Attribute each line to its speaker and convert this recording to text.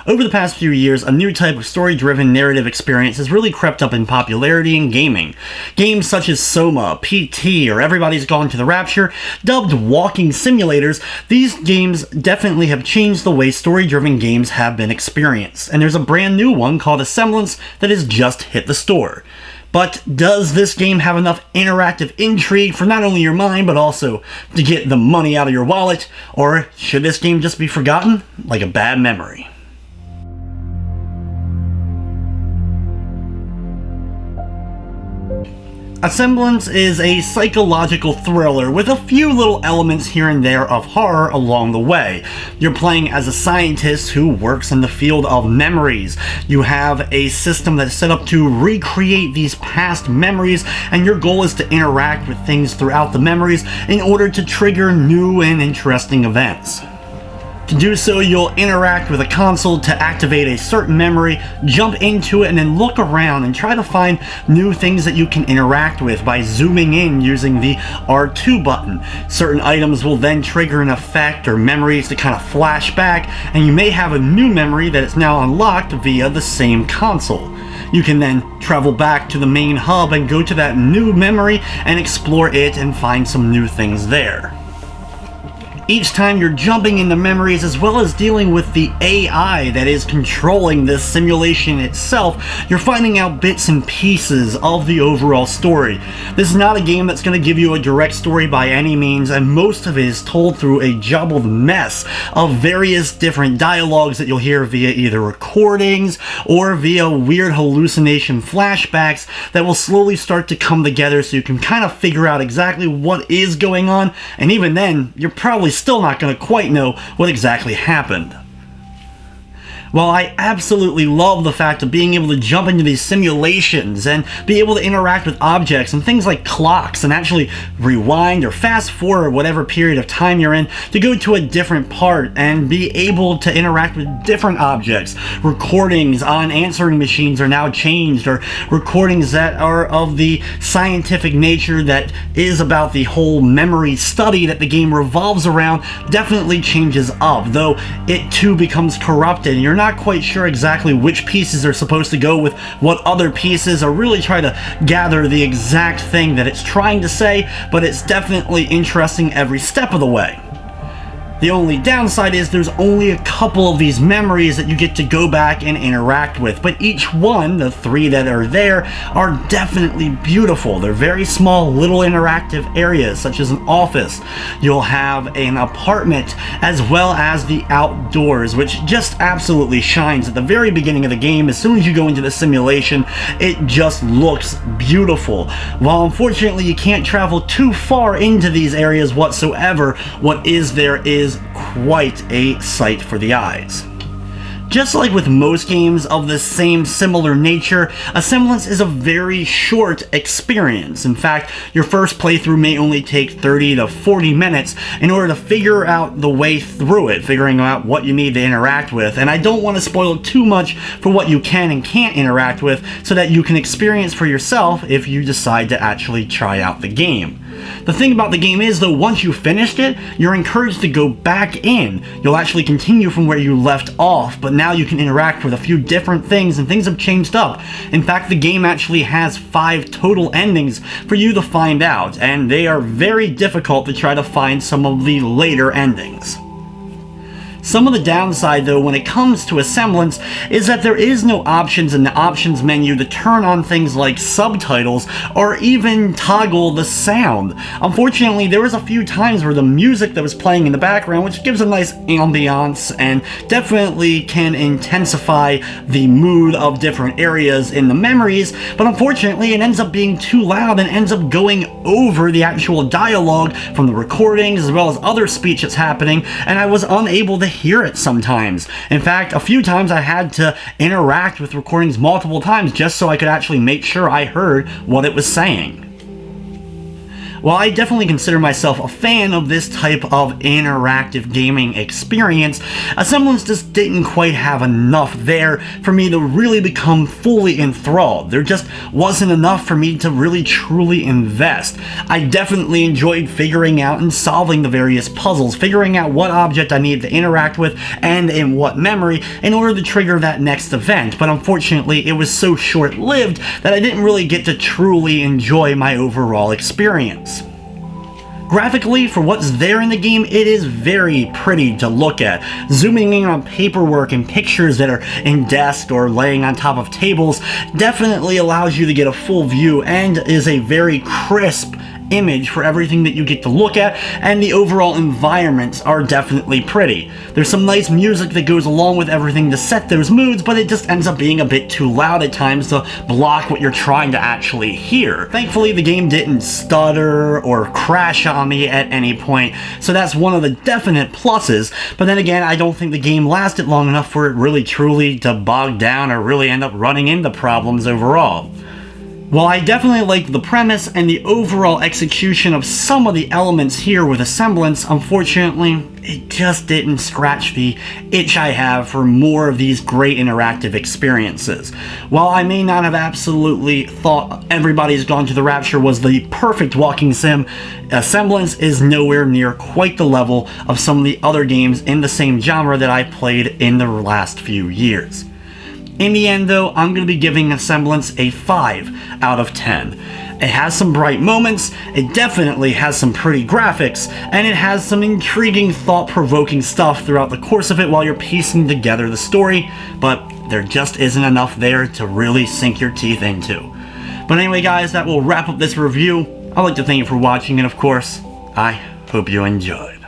Speaker 1: Over the past few years, a new type of story-driven narrative experience has really crept up in popularity in gaming. Games such as Soma, PT, or Everybody's Gone to the Rapture, dubbed walking simulators, these games definitely have changed the way story-driven games have been experienced, and there's a brand new one called Asemblance that has just hit the store. But does this game have enough interactive intrigue for not only your mind, but also to get the money out of your wallet? Or should this game just be forgotten like a bad memory? Asemblance is a psychological thriller with a few little elements here and there of horror along the way. You're playing as a scientist who works in the field of memories. You have a system that's set up to recreate these past memories, and your goal is to interact with things throughout the memories in order to trigger new and interesting events. To do so, you'll interact with a console to activate a certain memory, jump into it, and then look around and try to find new things that you can interact with by zooming in using the R2 button. Certain items will then trigger an effect or memories to kind of flash back, and you may have a new memory that is now unlocked via the same console. You can then travel back to the main hub and go to that new memory and explore it and find some new things there. Each time you're jumping into memories as well as dealing with the AI that is controlling this simulation itself, you're finding out bits and pieces of the overall story. This is not a game that's going to give you a direct story by any means, and most of it is told through a jumbled mess of various different dialogues that you'll hear via either recordings or via weird hallucination flashbacks that will slowly start to come together so you can kind of figure out exactly what is going on, and even then, you're probably still not going to quite know what exactly happened. While I absolutely love the fact of being able to jump into these simulations and be able to interact with objects and things like clocks and actually rewind or fast forward whatever period of time you're in to go to a different part and be able to interact with different objects. Recordings on answering machines are now changed, or recordings that are of the scientific nature that is about the whole memory study that the game revolves around definitely changes up, though it too becomes corrupted and you're not quite sure exactly which pieces are supposed to go with what other pieces, or really try to gather the exact thing that it's trying to say, but it's definitely interesting every step of the way. The only downside is there's only a couple of these memories that you get to go back and interact with, but each one, the three that are there, are definitely beautiful. They're very small little interactive areas, such as an office. You'll have an apartment as well as the outdoors, which just absolutely shines at the very beginning of the game. As soon as you go into the simulation, it just looks beautiful. While unfortunately you can't travel too far into these areas whatsoever, what is there is quite a sight for the eyes. Just like with most games of the same similar nature, Asemblance is a very short experience. In fact, your first playthrough may only take 30 to 40 minutes in order to figure out the way through it, figuring out what you need to interact with. And I don't want to spoil too much for what you can and can't interact with so that you can experience for yourself if you decide to actually try out the game. The thing about the game is, though, once you've finished it, you're encouraged to go back in. You'll actually continue from where you left off, but now you can interact with a few different things, and things have changed up. In fact, the game actually has 5 total endings for you to find out, and they are very difficult to try to find some of the later endings. Some of the downside, though, when it comes to Asemblance is that there is no options in the options menu to turn on things like subtitles or even toggle the sound. Unfortunately, there was a few times where the music that was playing in the background, which gives a nice ambiance and definitely can intensify the mood of different areas in the memories, but unfortunately it ends up being too loud and ends up going over the actual dialogue from the recordings as well as other speech that's happening, and I was unable to hear it sometimes. In fact, a few times I had to interact with recordings multiple times just so I could actually make sure I heard what it was saying. While I definitely consider myself a fan of this type of interactive gaming experience, Asemblance just didn't quite have enough there for me to really become fully enthralled. There just wasn't enough for me to really truly invest. I definitely enjoyed figuring out and solving the various puzzles, figuring out what object I needed to interact with and in what memory in order to trigger that next event, but unfortunately it was so short-lived that I didn't really get to truly enjoy my overall experience. Graphically, for what's there in the game, it is very pretty to look at. Zooming in on paperwork and pictures that are in desks or laying on top of tables definitely allows you to get a full view and is a very crisp image for everything that you get to look at, and the overall environments are definitely pretty. There's some nice music that goes along with everything to set those moods, but it just ends up being a bit too loud at times to block what you're trying to actually hear. Thankfully, the game didn't stutter or crash on me at any point, so that's one of the definite pluses, but then again, I don't think the game lasted long enough for it really truly to bog down or really end up running into problems overall. While I definitely liked the premise and the overall execution of some of the elements here with Asemblance, unfortunately, it just didn't scratch the itch I have for more of these great interactive experiences. While I may not have absolutely thought Everybody's Gone to the Rapture was the perfect walking sim, Asemblance is nowhere near quite the level of some of the other games in the same genre that I've played in the last few years. In the end though, I'm going to be giving Asemblance a 5 out of 10. It has some bright moments, it definitely has some pretty graphics, and it has some intriguing, thought-provoking stuff throughout the course of it while you're piecing together the story, but there just isn't enough there to really sink your teeth into. But anyway guys, that will wrap up this review. I'd like to thank you for watching, and of course, I hope you enjoyed.